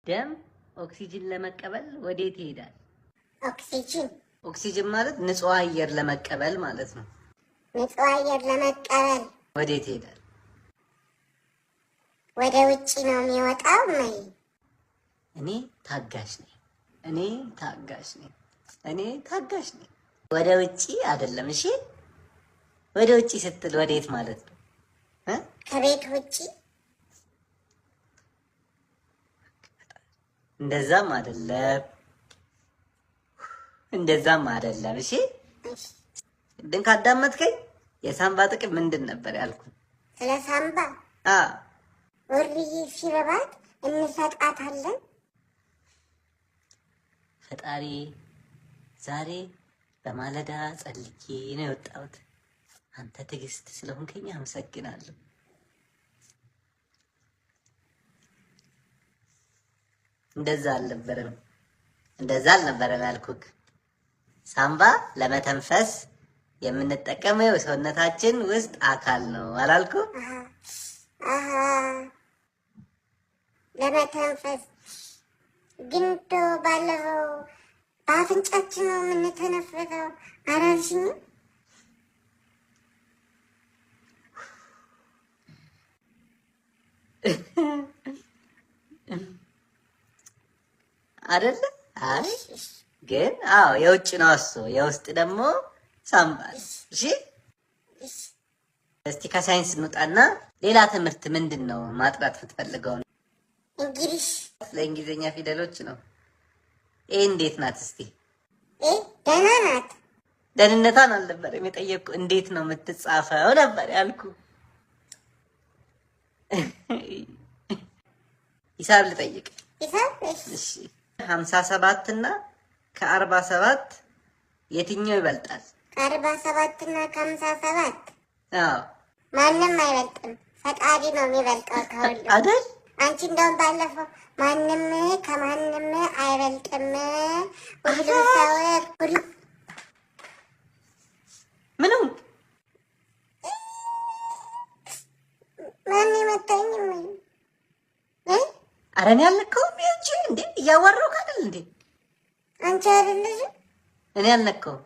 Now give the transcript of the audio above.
ደም ኦክሲጅን ለመቀበል ወዴት ይሄዳል? ኦክሲጅን ማለት ንጹህ አየር ለመቀበል ማለት ነው። ንጹህ አየር ለመቀበል ወዴት ይሄዳል? ወደ ውጪ ነው የሚወጣው። እኔ ታጋሽ ነኝ። ወደ ውጪ አይደለም። እሺ፣ ወደ ውጪ ስትል ወዴት ማለት ነው? ከቤት ውጪ። እንደዛም አይደለም። እሺ፣ ድን ካዳመጥከኝ የሳምባ ጥቅም ምንድን ነበር ያልኩት? ስለ ሳምባ ወርዬ ሲረባት እንሰጣታለን። ፈጣሪ ዛሬ በማለዳ ጸልዬ ነው የወጣሁት። አንተ ትዕግስት ስለሆንከኝ አመሰግናለሁ። እንደዛ አልነበረም ያልኩህ። ሳምባ ለመተንፈስ የምንጠቀመው የሰውነታችን ውስጥ አካል ነው አላልኩ? ለመተንፈስ ግን ባለፈው በአፍንጫችን ነው የምንተነፍሰው አላልሽኝም? አይደለ? አይ ግን የውጭ ነው እሱ፣ የውስጥ ደግሞ ሳምባ። እሺ እስቲ ከሳይንስ እንውጣና ሌላ ትምህርት ምንድን ነው ማጥናት የምትፈልገው? እንግሊዝ። ለእንግሊዝኛ ፊደሎች ነው። ይሄ እንዴት ናት እስቲ? ደህና ናት። ደህንነቷን አልነበረም የጠየቅኩ፣ እንዴት ነው የምትጻፈው ነበር ያልኩ። ሂሳብ ልጠይቅ። እሺ 57 እና ከ47 የትኛው ይበልጣል? ከ47 እና ከ57? አዎ ማንም አይበልጥም፣ ፈጣሪ ነው የሚበልጠው ከሁሉ አይደል? አንቺ እንደውም ባለፈው ማንም ከማንም አይበልጥም፣ ሁሉም ሰው ምንም ማን መታኝ? ኧረ እኔ አልነካሁም። እንዴ እያወራሁ አይደል እንዴ? አንቺ አይደለሽ? እኔ አልነካሁም።